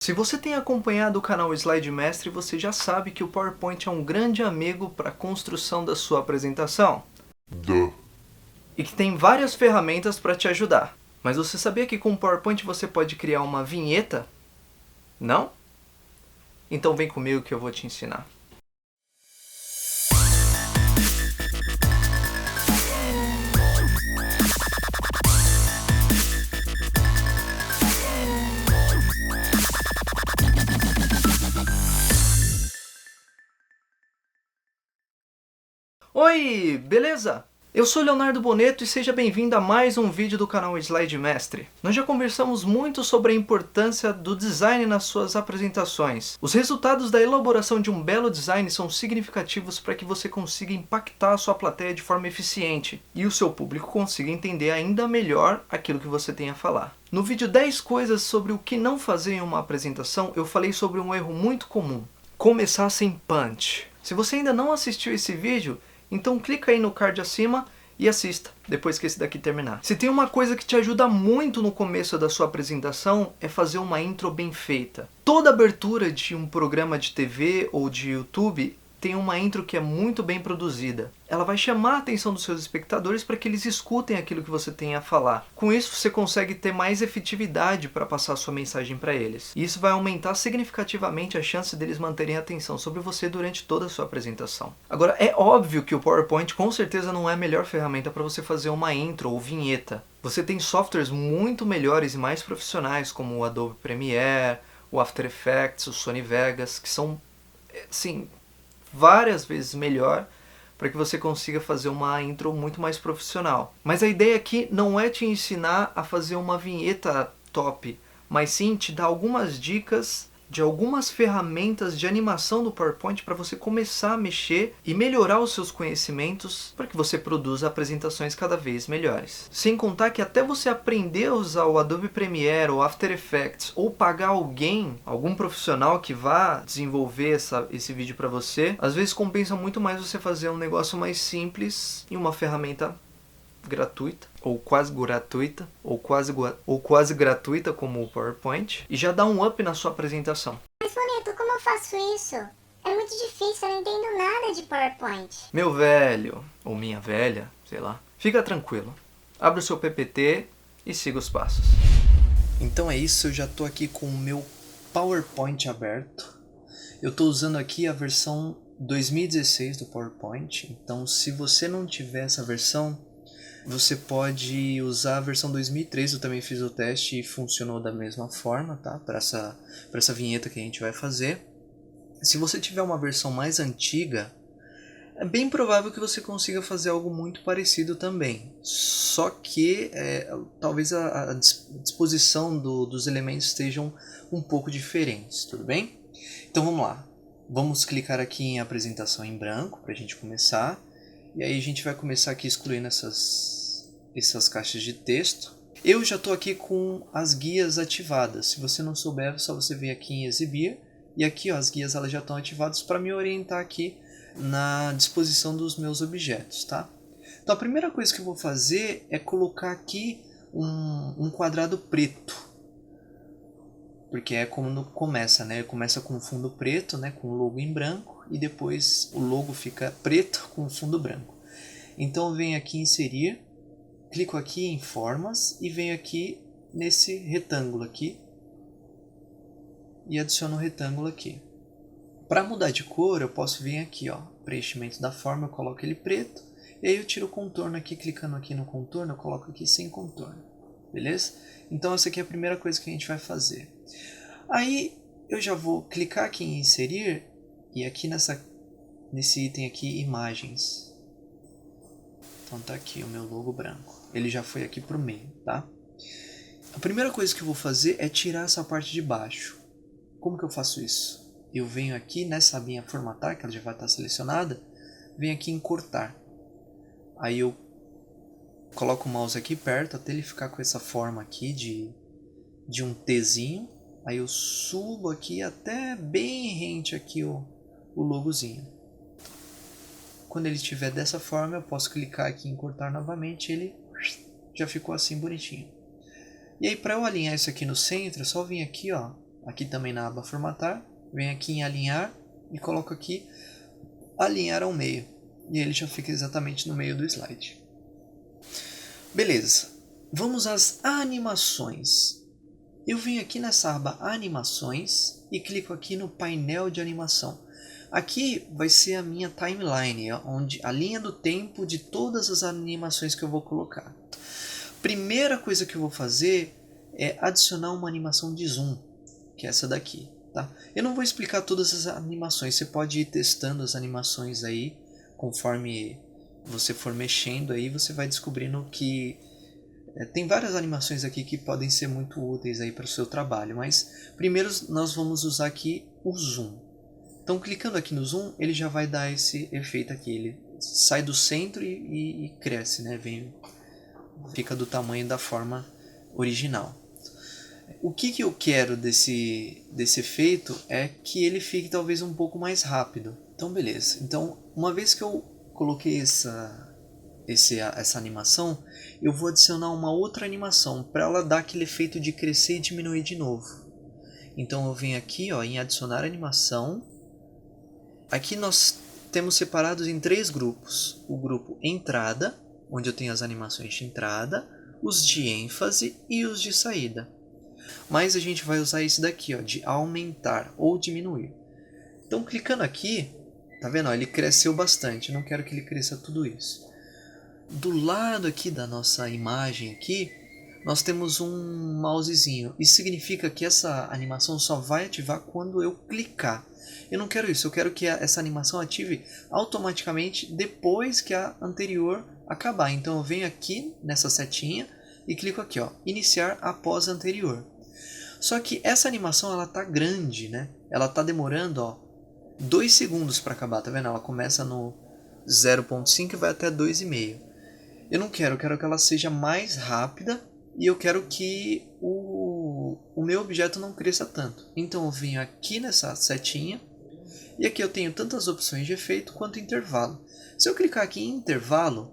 Se você tem acompanhado o canal Slide Mestre, você já sabe que o PowerPoint é um grande amigo para a construção da sua apresentação. E que tem várias ferramentas para te ajudar. Mas você sabia que com o PowerPoint você pode criar uma vinheta? Não? Então vem comigo que eu vou te ensinar. Oi, beleza? Eu sou Leonardo Boneto e seja bem-vindo a mais um vídeo do canal Slide Mestre. Nós já conversamos muito sobre a importância do design nas suas apresentações. Os resultados da elaboração de um belo design são significativos para que você consiga impactar a sua plateia de forma eficiente e o seu público consiga entender ainda melhor aquilo que você tem a falar. No vídeo 10 coisas sobre o que não fazer em uma apresentação, eu falei sobre um erro muito comum: começar sem punch. Se você ainda não assistiu esse vídeo, então clica aí no card acima e assista, depois que esse daqui terminar. Se tem uma coisa que te ajuda muito no começo da sua apresentação, é fazer uma intro bem feita. Toda abertura de um programa de TV ou de YouTube tem uma intro que é muito bem produzida. Ela vai chamar a atenção dos seus espectadores para que eles escutem aquilo que você tem a falar. Com isso, você consegue ter mais efetividade para passar a sua mensagem para eles. E isso vai aumentar significativamente a chance deles manterem a atenção sobre você durante toda a sua apresentação. Agora, é óbvio que o PowerPoint com certeza não é a melhor ferramenta para você fazer uma intro ou vinheta. Você tem softwares muito melhores e mais profissionais, como o Adobe Premiere, o After Effects, o Sony Vegas, que são, sim, várias vezes melhor para que você consiga fazer uma intro muito mais profissional. Mas a ideia aqui não é te ensinar a fazer uma vinheta top, mas sim te dar algumas dicas de algumas ferramentas de animação do PowerPoint para você começar a mexer e melhorar os seus conhecimentos para que você produza apresentações cada vez melhores. Sem contar que até você aprender a usar o Adobe Premiere ou After Effects ou pagar alguém, algum profissional que vá desenvolver esse vídeo para você, às vezes compensa muito mais você fazer um negócio mais simples em uma ferramenta gratuita, ou quase gratuita, ou quase gratuita como o PowerPoint, e já dá um up na sua apresentação. Mas, Boneto, como eu faço isso? É muito difícil, eu não entendo nada de PowerPoint. Meu velho, ou minha velha, sei lá, fica tranquilo. Abra o seu PPT e siga os passos. Então é isso, eu já estou aqui com o meu PowerPoint aberto. Eu estou usando aqui a versão 2016 do PowerPoint, então se você não tiver essa versão, você pode usar a versão 2003, eu também fiz o teste e funcionou da mesma forma, tá? Para essa vinheta que a gente vai fazer. Se você tiver uma versão mais antiga, é bem provável que você consiga fazer algo muito parecido também. Só que talvez a disposição dos elementos estejam um pouco diferentes, tudo bem? Então vamos lá. Vamos clicar aqui em apresentação em branco para a gente começar. E aí a gente vai começar aqui excluindo essas caixas de texto. Eu já estou aqui com as guias ativadas. Se você não souber, é só você vir aqui em exibir. E aqui ó, as guias elas já estão ativadas para me orientar aqui na disposição dos meus objetos, tá? Então a primeira coisa que eu vou fazer é colocar aqui um quadrado preto. Porque é como começa, né? Começa com fundo preto, né? Com o logo em branco. E depois o logo fica preto com fundo branco. Então eu venho aqui em inserir, clico aqui em formas e venho aqui nesse retângulo aqui e adiciono um retângulo aqui. Para mudar de cor eu posso vir aqui, ó, preenchimento da forma, eu coloco ele preto e aí eu tiro o contorno aqui, clicando aqui no contorno eu coloco aqui sem contorno, beleza? Então essa aqui é a primeira coisa que a gente vai fazer. Aí eu já vou clicar aqui em inserir e aqui nesse item aqui, imagens. Então tá aqui o meu logo branco. Ele já foi aqui pro meio, tá? A primeira coisa que eu vou fazer é tirar essa parte de baixo. Como que eu faço isso? Eu venho aqui nessa linha formatar, que ela já vai estar selecionada, venho aqui em cortar. Aí eu coloco o mouse aqui perto até ele ficar com essa forma aqui de um Tzinho. Aí eu subo aqui até bem rente aqui o logozinho. Quando ele estiver dessa forma, eu posso clicar aqui em cortar novamente, ele já ficou assim bonitinho. E aí para eu alinhar isso aqui no centro, é só vir aqui, ó, aqui também na aba formatar, venho aqui em alinhar e coloco aqui alinhar ao meio. E ele já fica exatamente no meio do slide. Beleza, vamos às animações. Eu venho aqui nessa aba animações e clico aqui no painel de animação. Aqui vai ser a minha timeline, onde a linha do tempo de todas as animações que eu vou colocar. Primeira coisa que eu vou fazer é adicionar uma animação de zoom, que é essa daqui. Tá? Eu não vou explicar todas as animações, você pode ir testando as animações aí, conforme você for mexendo aí, você vai descobrindo que tem várias animações aqui que podem ser muito úteis aí para o seu trabalho, mas primeiro nós vamos usar aqui o zoom. Então clicando aqui no zoom, ele já vai dar esse efeito aqui, ele sai do centro e cresce, né? Fica do tamanho da forma original. O que eu quero desse efeito é que ele fique talvez um pouco mais rápido. Então beleza, então uma vez que eu coloquei essa animação, eu vou adicionar uma outra animação para ela dar aquele efeito de crescer e diminuir de novo. Então eu venho aqui em adicionar animação. Aqui nós temos separados em 3 grupos. O grupo entrada, onde eu tenho as animações de entrada, os de ênfase e os de saída. Mas a gente vai usar esse daqui, de aumentar ou diminuir. Então clicando aqui, tá vendo? Ele cresceu bastante, eu não quero que ele cresça tudo isso. Do lado aqui da nossa imagem aqui, nós temos um mousezinho. Isso significa que essa animação só vai ativar quando eu clicar. Eu não quero isso, eu quero que essa animação ative automaticamente depois que a anterior acabar. Então eu venho aqui nessa setinha e clico aqui, iniciar após a anterior. Só que essa animação ela tá grande, né? Ela tá demorando 2 segundos para acabar, tá vendo? Ela começa no 0.5 e vai até 2,5. Eu não quero, eu quero que ela seja mais rápida e eu quero que o meu objeto não cresça tanto. Então eu venho aqui nessa setinha e aqui eu tenho tantas opções de efeito quanto intervalo. Se eu clicar aqui em intervalo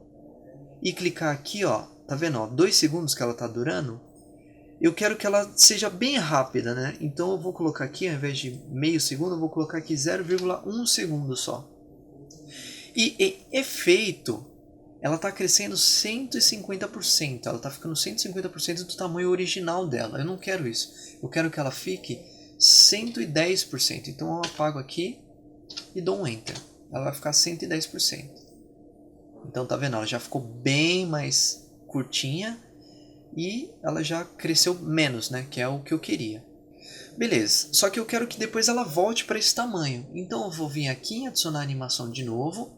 e clicar aqui, tá vendo? 2 segundos que ela está durando, eu quero que ela seja bem rápida, né? Então eu vou colocar aqui, ao invés de meio segundo, eu vou colocar aqui 0,1 segundo só. E em efeito, ela está crescendo 150%, ela está ficando 150% do tamanho original dela. Eu não quero isso, eu quero que ela fique 110%. Então eu apago aqui e dou um Enter. Ela vai ficar 110%. Então tá vendo, ela já ficou bem mais curtinha e ela já cresceu menos, né? Que é o que eu queria. Beleza, só que eu quero que depois ela volte para esse tamanho. Então eu vou vir aqui em adicionar animação de novo,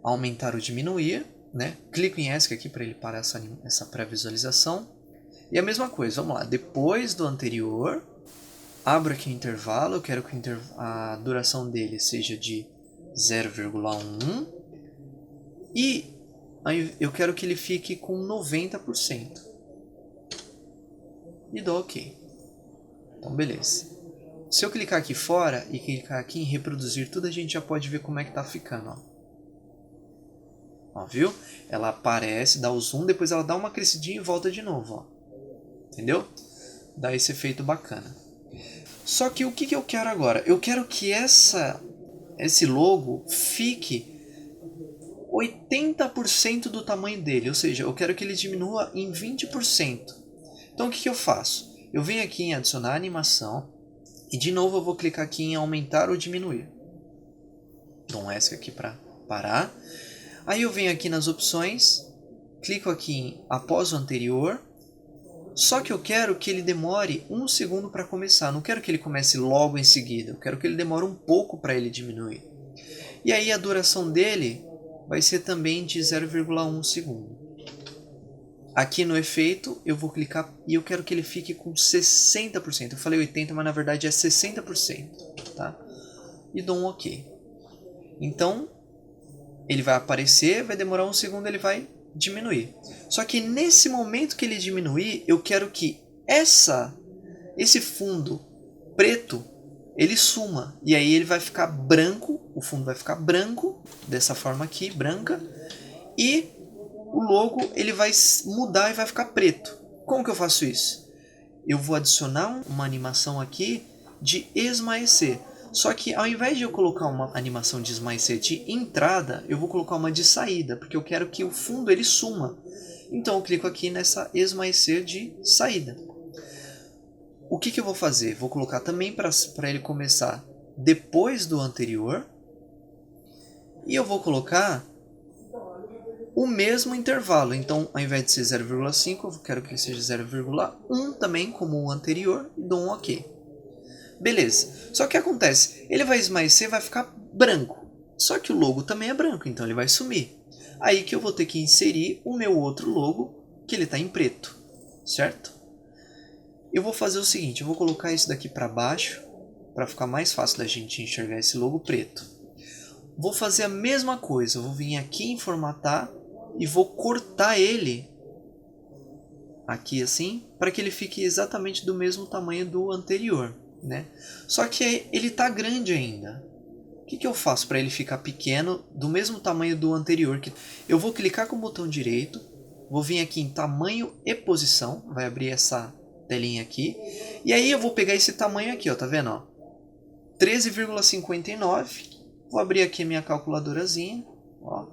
aumentar ou diminuir, né? Clico em ESC aqui para ele parar essa pré-visualização. E a mesma coisa, vamos lá, depois do anterior, abro aqui o intervalo, eu quero que a duração dele seja de 0,1 e aí eu quero que ele fique com 90%. E dou OK. Então beleza. Se eu clicar aqui fora e clicar aqui em reproduzir tudo, a gente já pode ver como é que tá ficando. Viu? Ela aparece, dá o zoom, depois ela dá uma crescidinha e volta de novo. Entendeu? Dá esse efeito bacana. Só que o que eu quero agora? Eu quero que esse logo fique 80% do tamanho dele, ou seja, eu quero que ele diminua em 20%. Então o que eu faço? Eu venho aqui em adicionar animação e de novo eu vou clicar aqui em aumentar ou diminuir. Dou um ESC aqui para parar. Aí eu venho aqui nas opções, clico aqui em após o anterior, só que eu quero que ele demore 1 segundo para começar, não quero que ele comece logo em seguida, eu quero que ele demore um pouco para ele diminuir. E aí a duração dele vai ser também de 0,1 segundo. Aqui no efeito eu vou clicar e eu quero que ele fique com 60%, eu falei 80%, mas na verdade é 60%, tá? E dou um OK. Então ele vai aparecer, vai demorar 1 segundo, ele vai diminuir. Só que nesse momento que ele diminuir, eu quero que esse fundo preto, ele suma. E aí ele vai ficar branco, o fundo vai ficar branco, dessa forma aqui, branca. E o logo ele vai mudar e vai ficar preto. Como que eu faço isso? eu vou adicionar uma animação aqui de esmaecer. Só que ao invés de eu colocar uma animação de esmaecer de entrada, eu vou colocar uma de saída, porque eu quero que o fundo ele suma. Então eu clico aqui nessa esmaecer de saída. O que eu vou fazer? Vou colocar também para ele começar depois do anterior. E eu vou colocar o mesmo intervalo. Então, ao invés de ser 0,5, eu quero que ele seja 0,1 também, como o anterior, e dou um OK. Beleza. Só que o que acontece? Ele vai esmaecer, vai ficar branco. Só que o logo também é branco, então ele vai sumir. Aí que eu vou ter que inserir o meu outro logo, que ele está em preto. Certo? Eu vou fazer o seguinte, eu vou colocar isso daqui para baixo, para ficar mais fácil da gente enxergar esse logo preto. Vou fazer a mesma coisa, eu vou vir aqui em formatar e vou cortar ele aqui assim, para que ele fique exatamente do mesmo tamanho do anterior, né? Só que ele está grande ainda. O que eu faço para ele ficar pequeno, do mesmo tamanho do anterior? Eu vou clicar com o botão direito, vou vir aqui em tamanho e posição, vai abrir essa telinha aqui, e aí eu vou pegar esse tamanho aqui, ó, tá vendo? Ó? 13,59. Vou abrir aqui a minha calculadorazinha, ó,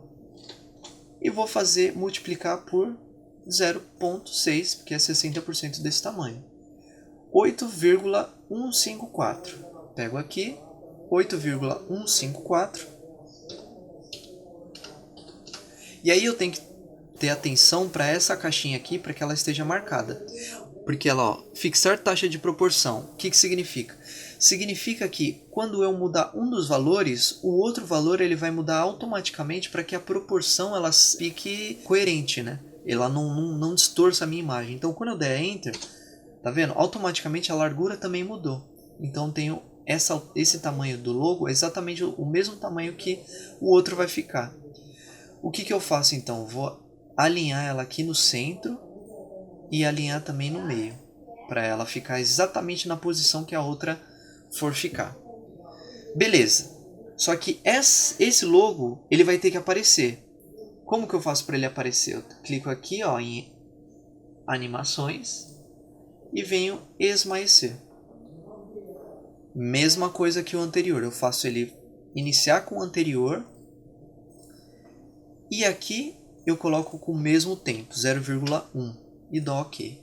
e vou multiplicar por 0,6, porque é 60% desse tamanho. 8,154. Pego aqui, 8,154. E aí eu tenho que ter atenção para essa caixinha aqui, para que ela esteja marcada. Porque ela, ó, fixar taxa de proporção. O que significa? Significa que quando eu mudar um dos valores, o outro valor ele vai mudar automaticamente para que a proporção ela fique coerente, né? Ela não distorça a minha imagem. Então quando eu der Enter, tá vendo? Automaticamente a largura também mudou. Então tenho esse tamanho do logo é exatamente o mesmo tamanho que o outro vai ficar. O que eu faço então? Vou alinhar ela aqui no centro e alinhar também no meio, para ela ficar exatamente na posição que a outra for ficar. Beleza. Só que esse logo ele vai ter que aparecer. Como que eu faço para ele aparecer? Eu clico aqui, ó, em animações e venho esmaecer. Mesma coisa que o anterior. Eu faço ele iniciar com o anterior e aqui eu coloco com o mesmo tempo, 0,1. E dou OK.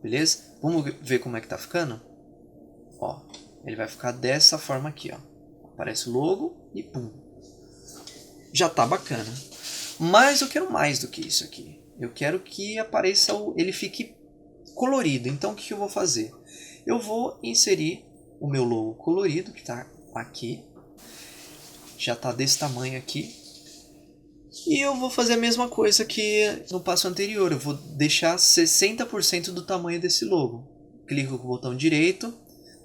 Beleza? Vamos ver como é que tá ficando? Ó, ele vai ficar dessa forma aqui, ó. Aparece o logo e pum. Já tá bacana. Mas eu quero mais do que isso aqui. Eu quero que apareça, ele fique colorido. Então o que eu vou fazer? Eu vou inserir o meu logo colorido, que tá aqui. Já tá desse tamanho aqui. E eu vou fazer a mesma coisa que no passo anterior. Eu vou deixar 60% do tamanho desse logo. Clico com o botão direito,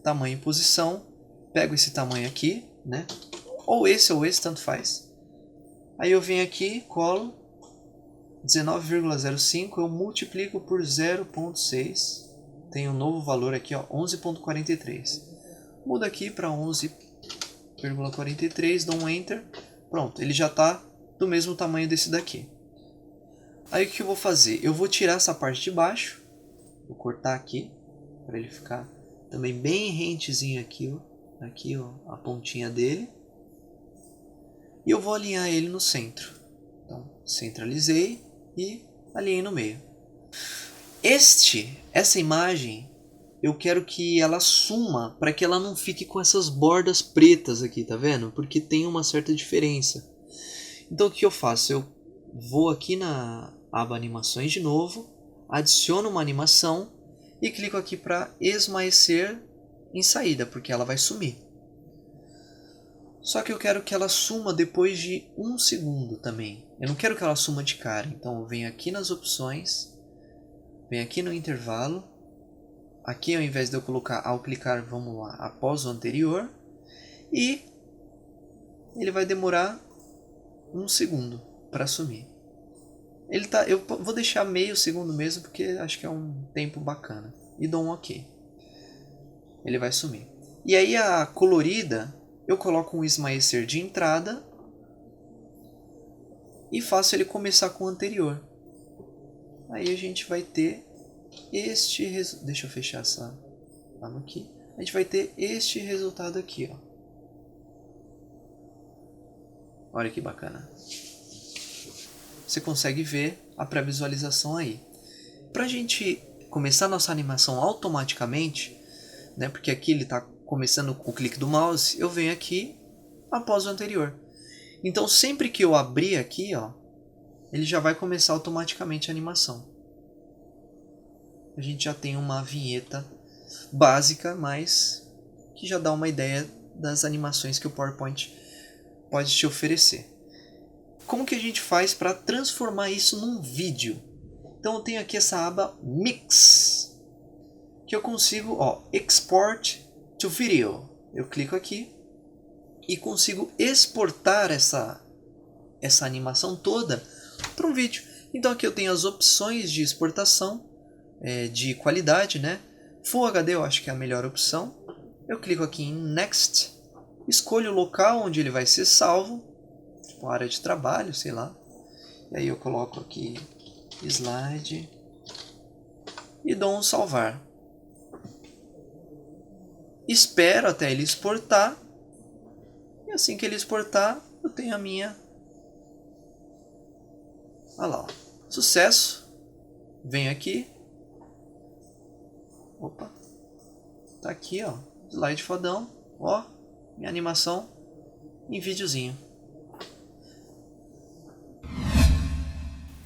tamanho e posição. Pego esse tamanho aqui, né? Ou esse, tanto faz. Aí eu venho aqui, colo 19,05. Eu multiplico por 0,6. Tem um novo valor aqui, ó, 11,43. Muda aqui para 11,43. Dou um Enter. Pronto, ele já está do mesmo tamanho desse daqui. Aí o que eu vou fazer? Eu vou tirar essa parte de baixo, vou cortar aqui para ele ficar também bem rentezinho aqui, ó, a pontinha dele, e eu vou alinhar ele no centro. Então centralizei e alinhei no meio. Essa imagem eu quero que ela suma, para que ela não fique com essas bordas pretas aqui, tá vendo? Porque tem uma certa diferença. Então o que eu faço? Eu vou aqui na aba animações de novo, adiciono uma animação e clico aqui para esmaecer em saída, porque ela vai sumir. Só que eu quero que ela suma depois de 1 segundo também. Eu não quero que ela suma de cara. Então eu venho aqui nas opções, venho aqui no intervalo. Aqui ao invés de eu colocar ao clicar, vamos lá, após o anterior. E ele vai demorar 1 segundo para sumir. Eu vou deixar meio segundo mesmo, porque acho que é um tempo bacana. E dou um OK. Ele vai sumir. E aí a colorida, eu coloco um esmaecer de entrada e faço ele começar com o anterior. Aí a gente vai ter Deixa eu fechar essa aba aqui. A gente vai ter este resultado aqui, ó. Olha que bacana. Você consegue ver a pré-visualização aí. Para a gente começar nossa animação automaticamente, né, porque aqui ele está começando com o clique do mouse, eu venho aqui após o anterior. Então sempre que eu abrir aqui, ó, ele já vai começar automaticamente a animação. A gente já tem uma vinheta básica, mas que já dá uma ideia das animações que o PowerPoint pode te oferecer. Como que a gente faz para transformar isso num vídeo? Então eu tenho aqui essa aba Mix, que eu consigo, ó, Export to Video. Eu clico aqui e consigo exportar essa animação toda para um vídeo. Então aqui eu tenho as opções de exportação de qualidade, né? Full HD eu acho que é a melhor opção. Eu clico aqui em Next, escolho o local onde ele vai ser salvo, tipo área de trabalho, sei lá. E aí eu coloco aqui slide e dou um salvar. Espero até ele exportar. E assim que ele exportar, eu tenho a minha. Olha lá, ó. Sucesso. Venho aqui. Opa. Tá aqui, ó. Slide fodão. Ó, minha animação em videozinho.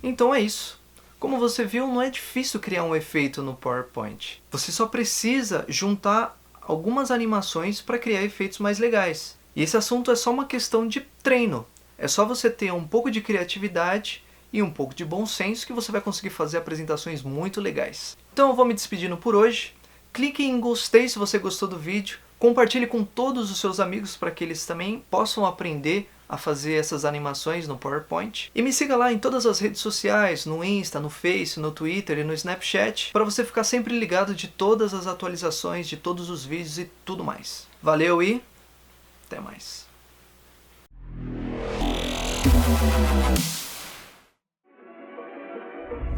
Então é isso. Como você viu, não é difícil criar um efeito no PowerPoint. Você só precisa juntar algumas animações para criar efeitos mais legais. E esse assunto é só uma questão de treino. É só você ter um pouco de criatividade e um pouco de bom senso que você vai conseguir fazer apresentações muito legais. Então eu vou me despedindo por hoje. Clique em gostei se você gostou do vídeo. Compartilhe com todos os seus amigos para que eles também possam aprender a fazer essas animações no PowerPoint. E me siga lá em todas as redes sociais, no Insta, no Face, no Twitter e no Snapchat, para você ficar sempre ligado de todas as atualizações, de todos os vídeos e tudo mais. Valeu e até mais.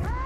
Oh!